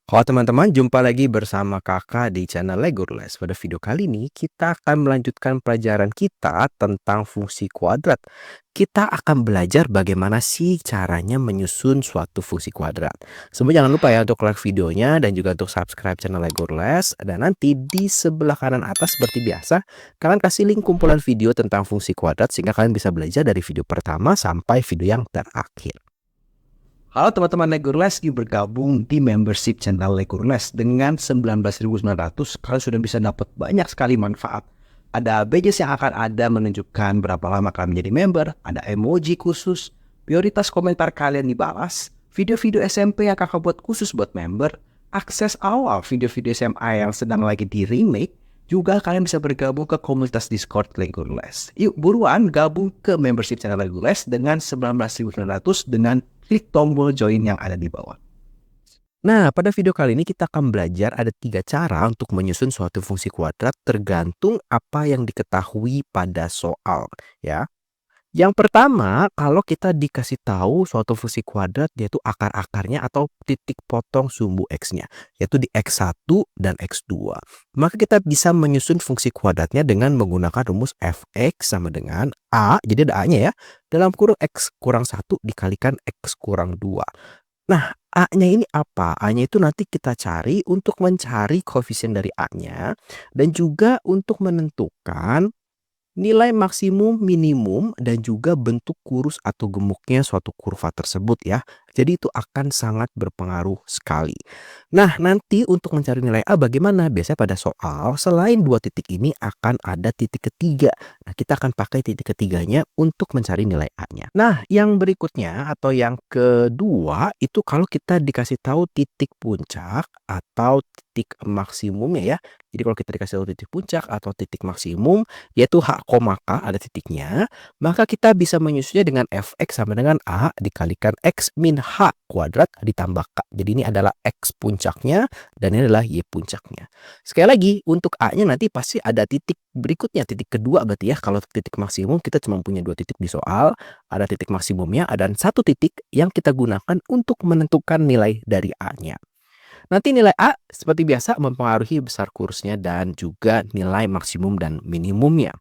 Halo teman-teman, jumpa lagi bersama kakak di channel Legurles. Pada video kali ini, kita akan melanjutkan pelajaran kita tentang fungsi kuadrat. Kita akan belajar bagaimana sih caranya menyusun suatu fungsi kuadrat. Semua jangan lupa ya untuk like videonya dan juga untuk subscribe channel Legurles. Dan nanti di sebelah kanan atas seperti biasa, kalian kasih link kumpulan video tentang fungsi kuadrat sehingga kalian bisa belajar dari video pertama sampai video yang terakhir. Halo teman-teman Legurles, bergabung di membership channel Legurles. Dengan 19.900 kalian sudah bisa dapat banyak sekali manfaat. Ada badges yang akan ada menunjukkan berapa lama kalian menjadi member, ada emoji khusus, prioritas komentar kalian dibalas, video-video SMP yang kakak buat khusus buat member, akses awal video-video SMA yang sedang lagi di remake, juga kalian bisa bergabung ke komunitas Discord Legurles. Yuk buruan gabung ke membership channel Legurles dengan 19.900 dengan klik tombol join yang ada di bawah. Nah, pada video kali ini kita akan belajar ada 3 cara untuk menyusun suatu fungsi kuadrat tergantung apa yang diketahui pada soal, ya. Yang pertama, kalau kita dikasih tahu suatu fungsi kuadrat yaitu akar-akarnya atau titik potong sumbu X-nya, yaitu di X1 dan X2. Maka kita bisa menyusun fungsi kuadratnya dengan menggunakan rumus fx sama dengan A, jadi ada A-nya ya, dalam kurung X kurang 1 dikalikan X kurang 2. Nah, A-nya ini apa? A-nya itu nanti kita cari untuk mencari koefisien dari A-nya dan juga untuk menentukan nilai maksimum, minimum, dan juga bentuk kurus atau gemuknya suatu kurva tersebut ya. Jadi itu akan sangat berpengaruh sekali. Nah, nanti untuk mencari nilai A bagaimana? Biasanya pada soal, selain 2 titik ini akan ada titik ketiga. Nah, kita akan pakai titik ketiganya untuk mencari nilai A-nya. Nah, yang berikutnya atau yang kedua, itu kalau kita dikasih tahu titik puncak atau titik maksimumnya ya. Jadi kalau kita dikasih tahu titik puncak atau titik maksimum, yaitu H, K ada titiknya, maka kita bisa menyusunnya dengan fx sama dengan A dikalikan X min H kuadrat ditambah K. Jadi ini adalah X puncaknya dan ini adalah Y puncaknya. Sekali lagi, untuk A-nya nanti pasti ada titik berikutnya, titik kedua berarti ya. Kalau titik maksimum kita cuma punya 2 titik di soal, ada titik maksimumnya, ada 1 titik yang kita gunakan untuk menentukan nilai dari A-nya. Nanti nilai A seperti biasa mempengaruhi besar kursnya dan juga nilai maksimum dan minimumnya.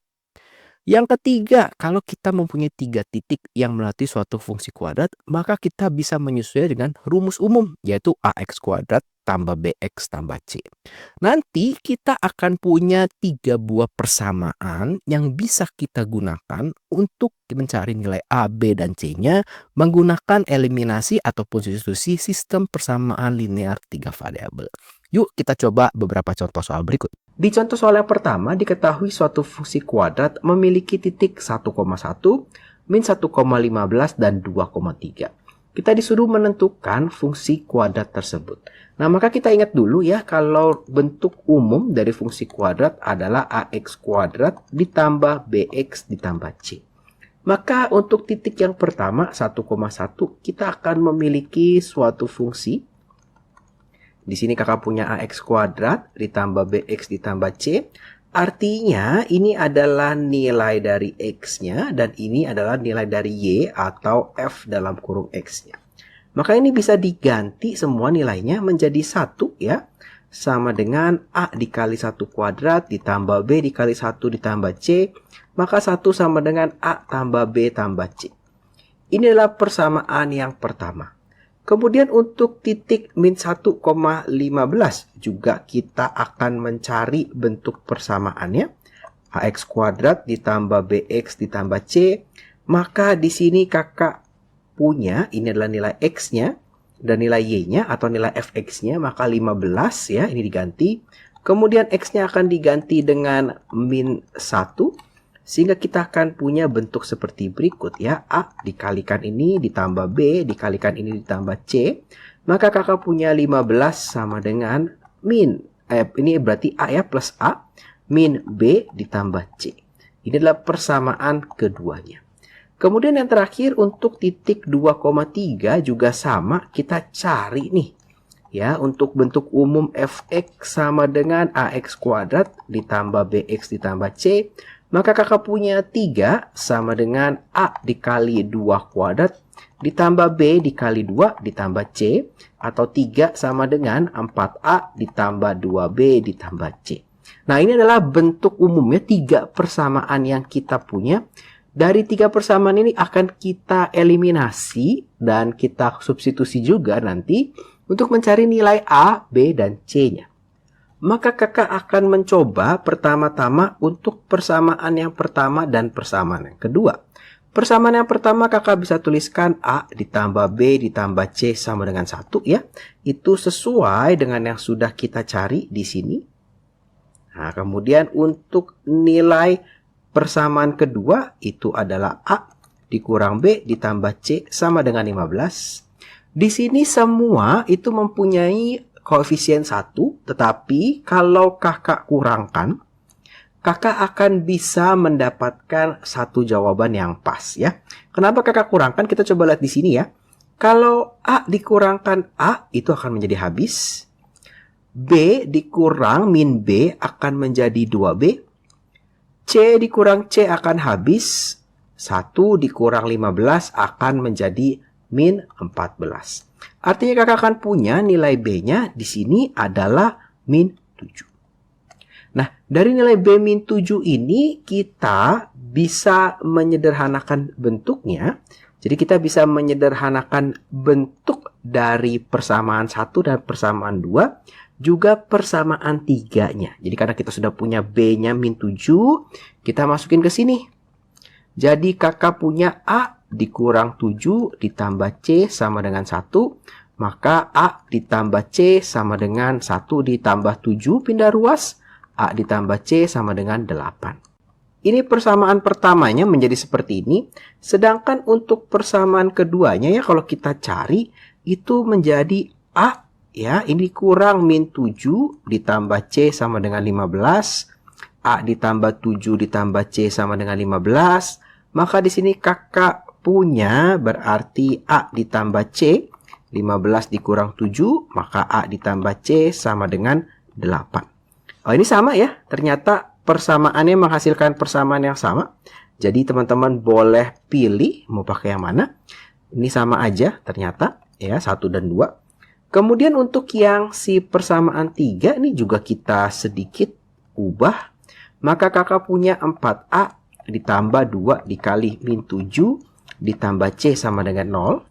Yang ketiga, kalau kita mempunyai 3 titik yang melatih suatu fungsi kuadrat, maka kita bisa menyusunnya dengan rumus umum, yaitu AX kuadrat tambah BX tambah C. Nanti kita akan punya 3 buah persamaan yang bisa kita gunakan untuk mencari nilai A, B, dan C-nya menggunakan eliminasi ataupun substitusi sistem persamaan linear 3 variabel. Yuk kita coba beberapa contoh soal berikut. Di contoh soal yang pertama, diketahui suatu fungsi kuadrat memiliki titik 1,1, min 1,15, dan 2,3. Kita disuruh menentukan fungsi kuadrat tersebut. Nah, maka kita ingat dulu ya, kalau bentuk umum dari fungsi kuadrat adalah AX kuadrat ditambah BX ditambah C. Maka untuk titik yang pertama, 1,1, kita akan memiliki suatu fungsi. Di sini kakak punya AX kuadrat ditambah BX ditambah C. Artinya ini adalah nilai dari X-nya dan ini adalah nilai dari Y atau F dalam kurung X-nya. Maka ini bisa diganti semua nilainya menjadi 1 ya. Sama dengan A dikali 1 kuadrat ditambah B dikali 1 ditambah C. Maka 1 sama dengan A tambah B tambah C. Ini adalah persamaan yang pertama. Kemudian untuk titik min 1,15 juga kita akan mencari bentuk persamaannya. AX kuadrat ditambah BX ditambah C. Maka di sini kakak punya, ini adalah nilai X-nya dan nilai Y-nya atau nilai Fx-nya, maka 15 ya, ini diganti. Kemudian X-nya akan diganti dengan min 1. Sehingga kita akan punya bentuk seperti berikut ya. A dikalikan ini ditambah B dikalikan ini ditambah C. Maka kakak punya 15 sama dengan min. Ini berarti A ya, plus A. Min B ditambah C. Ini adalah persamaan keduanya. Kemudian yang terakhir untuk titik 2,3 juga sama. Kita cari nih. Ya, untuk bentuk umum Fx sama dengan AX kuadrat ditambah BX ditambah C. Maka kakak punya 3 sama dengan A dikali 2 kuadrat ditambah B dikali 2 ditambah C, atau 3 sama dengan 4A ditambah 2B ditambah C. Nah, ini adalah bentuk umumnya 3 persamaan yang kita punya. Dari 3 persamaan ini akan kita eliminasi dan kita substitusi juga nanti untuk mencari nilai A, B, dan C-nya. Maka kakak akan mencoba pertama-tama untuk persamaan yang pertama dan persamaan yang kedua. Persamaan yang pertama kakak bisa tuliskan A ditambah B ditambah C sama dengan 1 ya. Itu sesuai dengan yang sudah kita cari di sini. Nah, kemudian untuk nilai persamaan kedua itu adalah A dikurang B ditambah C sama dengan 15. Di sini semua itu mempunyai koefisien 1, tetapi kalau kakak kurangkan, kakak akan bisa mendapatkan satu jawaban yang pas ya. Kenapa kakak kurangkan? Kita coba lihat di sini ya. Kalau A dikurangkan A itu akan menjadi habis. B dikurang min B akan menjadi 2B. C dikurang C akan habis. 1 dikurang 15 akan menjadi min 14. Artinya kakak akan punya nilai B-nya di sini adalah min 7. Nah, dari nilai B min 7 ini kita bisa menyederhanakan bentuknya. Jadi kita bisa menyederhanakan bentuk dari persamaan 1 dan persamaan 2, juga persamaan 3-nya. Jadi karena kita sudah punya B-nya min 7, kita masukin ke sini. Jadi kakak punya A dikurang 7 ditambah C sama dengan 1, maka A ditambah C sama dengan 1 ditambah 7 pindah ruas, A ditambah C sama dengan 8. Ini persamaan pertamanya menjadi seperti ini, sedangkan untuk persamaan keduanya ya kalau kita cari itu menjadi A ya, ini kurang min 7 ditambah C sama dengan 15, A ditambah 7 ditambah C sama dengan 15, maka di sini kakak punya berarti A ditambah C, 15 dikurang 7, maka A ditambah C sama dengan 8. Oh, ini sama ya, ternyata persamaannya menghasilkan persamaan yang sama. Jadi teman-teman boleh pilih mau pakai yang mana. Ini sama aja ternyata ya, 1 dan 2. Kemudian untuk yang si persamaan 3 ini juga kita sedikit ubah. Maka kakak punya 4A ditambah 2 dikali min 7 ditambah C sama dengan 0.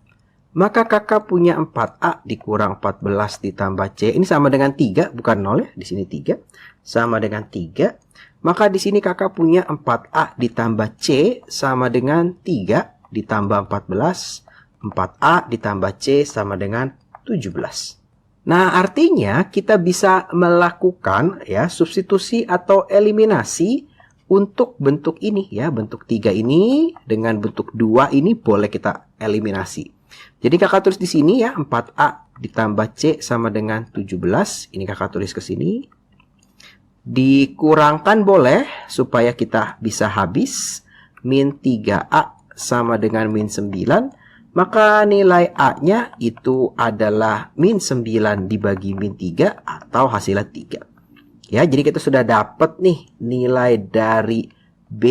Maka kakak punya 4A dikurang 14 ditambah C. Ini sama dengan 3, bukan 0 ya. Di sini 3. Sama dengan 3. Maka di sini kakak punya 4A ditambah C sama dengan 3 ditambah 14. 4A ditambah C sama dengan 17. Nah, artinya kita bisa melakukan ya substitusi atau eliminasi untuk bentuk ini ya, bentuk 3 ini dengan bentuk 2 ini boleh kita eliminasi. Jadi kakak tulis di sini ya, 4A ditambah C sama dengan 17. Ini kakak tulis ke sini. Dikurangkan boleh supaya kita bisa habis. Min 3A sama dengan min 9. Maka nilai A-nya itu adalah min 9 dibagi min 3 atau hasilnya 3. Ya, jadi kita sudah dapat nih nilai dari B.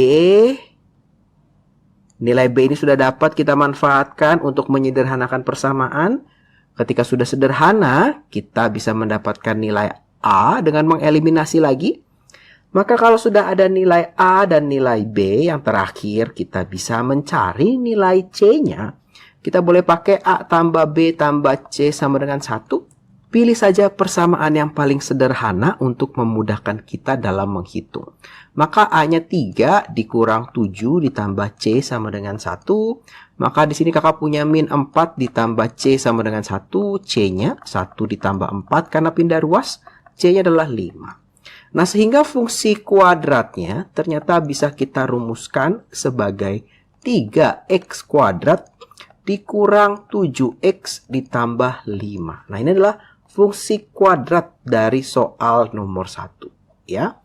Nilai B ini sudah dapat kita manfaatkan untuk menyederhanakan persamaan. Ketika sudah sederhana, kita bisa mendapatkan nilai A dengan mengeliminasi lagi. Maka kalau sudah ada nilai A dan nilai B yang terakhir, kita bisa mencari nilai C-nya. Kita boleh pakai A tambah B tambah C sama dengan 1. Pilih saja persamaan yang paling sederhana untuk memudahkan kita dalam menghitung. Maka A-nya 3 dikurang 7 ditambah C sama dengan 1. Maka di sini kakak punya min 4 ditambah C sama dengan 1. C-nya 1 ditambah 4 karena pindah ruas. C-nya adalah 5. Nah, sehingga fungsi kuadratnya ternyata bisa kita rumuskan sebagai 3x kuadrat dikurang 7x ditambah 5. Nah, ini adalah fungsi kuadrat dari soal nomor 1 ya.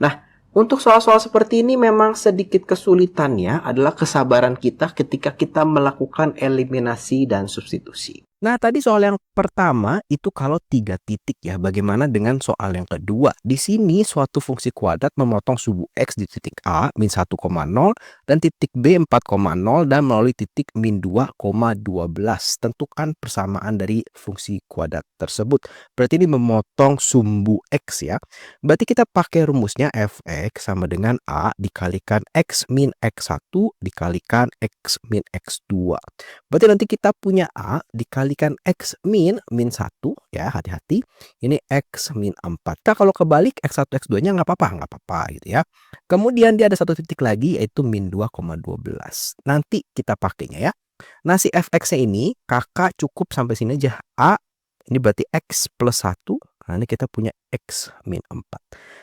Nah, untuk soal-soal seperti ini memang sedikit kesulitannya adalah kesabaran kita ketika kita melakukan eliminasi dan substitusi. Nah, tadi soal yang pertama itu kalau 3 titik ya. Bagaimana dengan soal yang kedua? Di sini suatu fungsi kuadrat memotong sumbu X di titik A min 1,0 dan titik B 4,0 dan melalui titik min 2,12. Tentukan persamaan dari fungsi kuadrat tersebut. Berarti ini memotong sumbu X ya. Berarti kita pakai rumusnya Fx sama dengan A dikalikan X min X1 dikalikan X min X2. Berarti nanti kita punya A dikalikan X min 1 ya, hati-hati. Ini X min 4. Nah, kalau kebalik X1 X2-nya nggak apa-apa gitu ya. Kemudian dia ada satu titik lagi yaitu min 2,12. Nanti kita pakainya ya. Nah, si Fx-nya ini kakak cukup sampai sini aja. A ini berarti X plus 1. Nah, ini kita punya X min 4.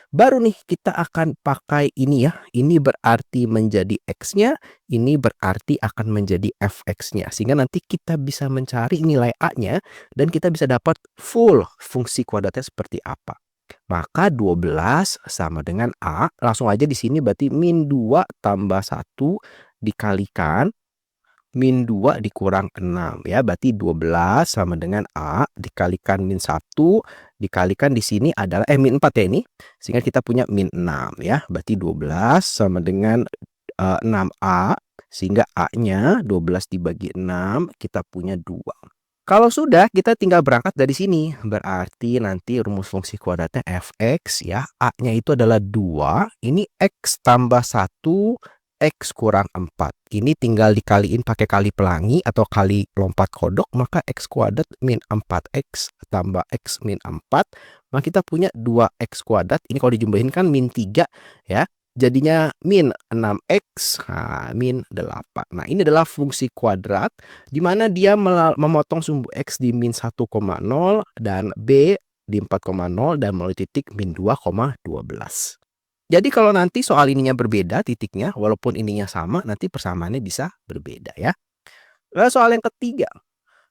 Baru nih kita akan pakai ini ya. Ini berarti menjadi X-nya. Ini berarti akan menjadi Fx-nya. Sehingga nanti kita bisa mencari nilai A-nya. Dan kita bisa dapat full fungsi kuadratnya seperti apa. Maka 12 sama dengan A. Langsung aja di sini berarti min 2 tambah 1 dikalikan min 2 dikurang 6 ya, berarti 12 sama dengan A dikalikan min 1 dikalikan di sini adalah min 4 ya ini, sehingga kita punya min 6 ya, berarti 12 sama dengan 6A, sehingga A-nya 12 dibagi 6 kita punya 2. Kalau sudah, kita tinggal berangkat dari sini. Berarti nanti rumus fungsi kuadratnya Fx ya, A-nya itu adalah 2, ini X tambah 1 X kurang 4. Ini tinggal dikaliin pakai kali pelangi atau kali lompat kodok, maka X kuadrat min 4X tambah X min 4. Maka kita punya 2X kuadrat. Ini kalau dijumlahin kan min 3 ya. Jadinya min 6X min 8. Nah, ini adalah fungsi kuadrat di mana dia memotong sumbu X di min 1,0 dan B di 4,0 dan melalui titik min 2,12. Jadi kalau nanti soal ininya berbeda titiknya, walaupun ininya sama, nanti persamaannya bisa berbeda ya. Lalu soal yang ketiga.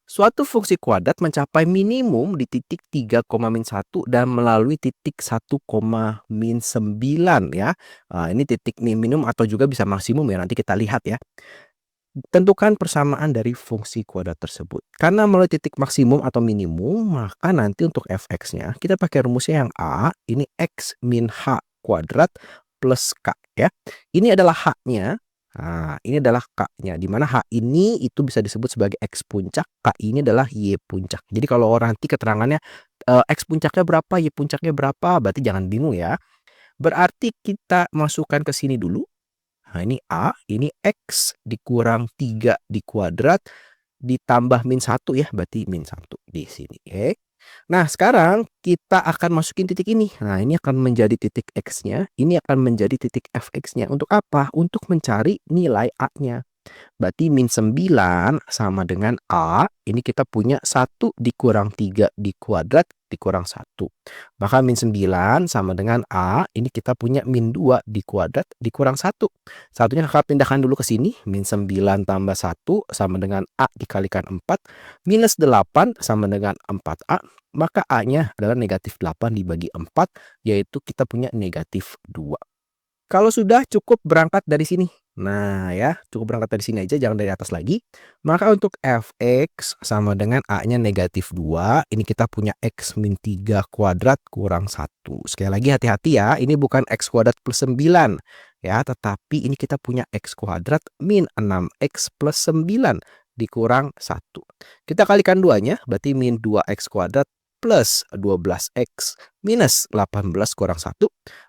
Suatu fungsi kuadrat mencapai minimum di titik 3,-1 dan melalui titik 1,-9 ya. Ini titik minimum atau juga bisa maksimum ya, nanti kita lihat ya. Tentukan persamaan dari fungsi kuadrat tersebut. Karena melalui titik maksimum atau minimum, maka nanti untuk Fx-nya kita pakai rumusnya yang A, ini X min H kuadrat plus K ya. Ini adalah H-nya. Nah, ini adalah K-nya. Di mana H ini itu bisa disebut sebagai X puncak, K ini adalah Y puncak. Jadi kalau orang nanti keterangannya X puncaknya berapa, Y puncaknya berapa, berarti jangan bingung ya. Berarti kita masukkan ke sini dulu. Nah, ini A, ini X dikurang 3 di kuadrat ditambah min 1 ya, berarti min 1 di sini. Oke. Nah, sekarang kita akan masukin titik ini. Nah, ini akan menjadi titik X-nya, ini akan menjadi titik Fx-nya. Untuk apa? Untuk mencari nilai A-nya. Berarti min 9 sama dengan A. Ini kita punya 1 dikurang 3 di kuadrat dikurang 1. Maka min 9 sama dengan A. Ini kita punya min 2 di kuadrat dikurang 1. Satunya kakak pindahkan dulu ke sini. Min 9 tambah 1 sama dengan A dikalikan 4. Minus 8 sama dengan 4A. Maka A-nya adalah negatif 8 dibagi 4. Yaitu kita punya negatif 2. Kalau sudah cukup berangkat dari sini. Nah ya, cukup berangkat dari sini aja, jangan dari atas lagi. Maka untuk Fx sama dengan A-nya negatif 2. Ini kita punya X min 3 kuadrat kurang 1. Sekali lagi hati-hati ya, ini bukan X kuadrat plus 9. Ya, tetapi ini kita punya X kuadrat min 6X plus 9 dikurang 1. Kita kalikan 2-nya, berarti min 2X kuadrat plus 12X minus 18 kurang 1.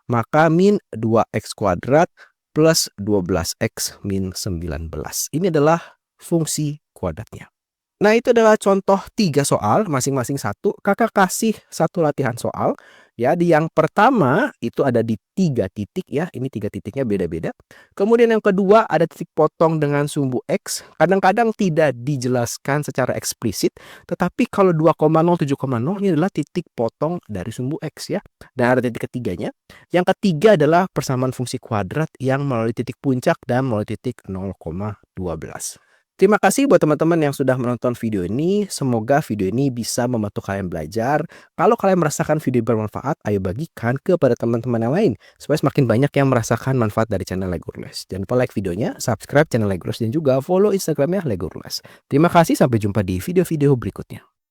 Maka min 2X kuadrat plus 12X min 19. Ini adalah fungsi kuadratnya. Nah, itu adalah contoh 3 soal, masing-masing 1. Kakak kasih 1 latihan soal. Ya, di yang pertama itu ada di 3 titik ya. Ini 3 titiknya beda-beda. Kemudian yang kedua ada titik potong dengan sumbu X. Kadang-kadang tidak dijelaskan secara eksplisit. Tetapi kalau 2,0, 7,0 ini adalah titik potong dari sumbu X ya. Dan ada titik ketiganya. Yang ketiga adalah persamaan fungsi kuadrat yang melalui titik puncak dan melalui titik 0,12. Terima kasih buat teman-teman yang sudah menonton video ini. Semoga video ini bisa membantu kalian belajar. Kalau kalian merasakan video bermanfaat, ayo bagikan kepada teman-teman yang lain supaya semakin banyak yang merasakan manfaat dari channel Lego Rules. Jangan lupa like videonya, subscribe channel Lego Rules, dan juga follow Instagramnya Lego Rules. Terima kasih, sampai jumpa di video-video berikutnya.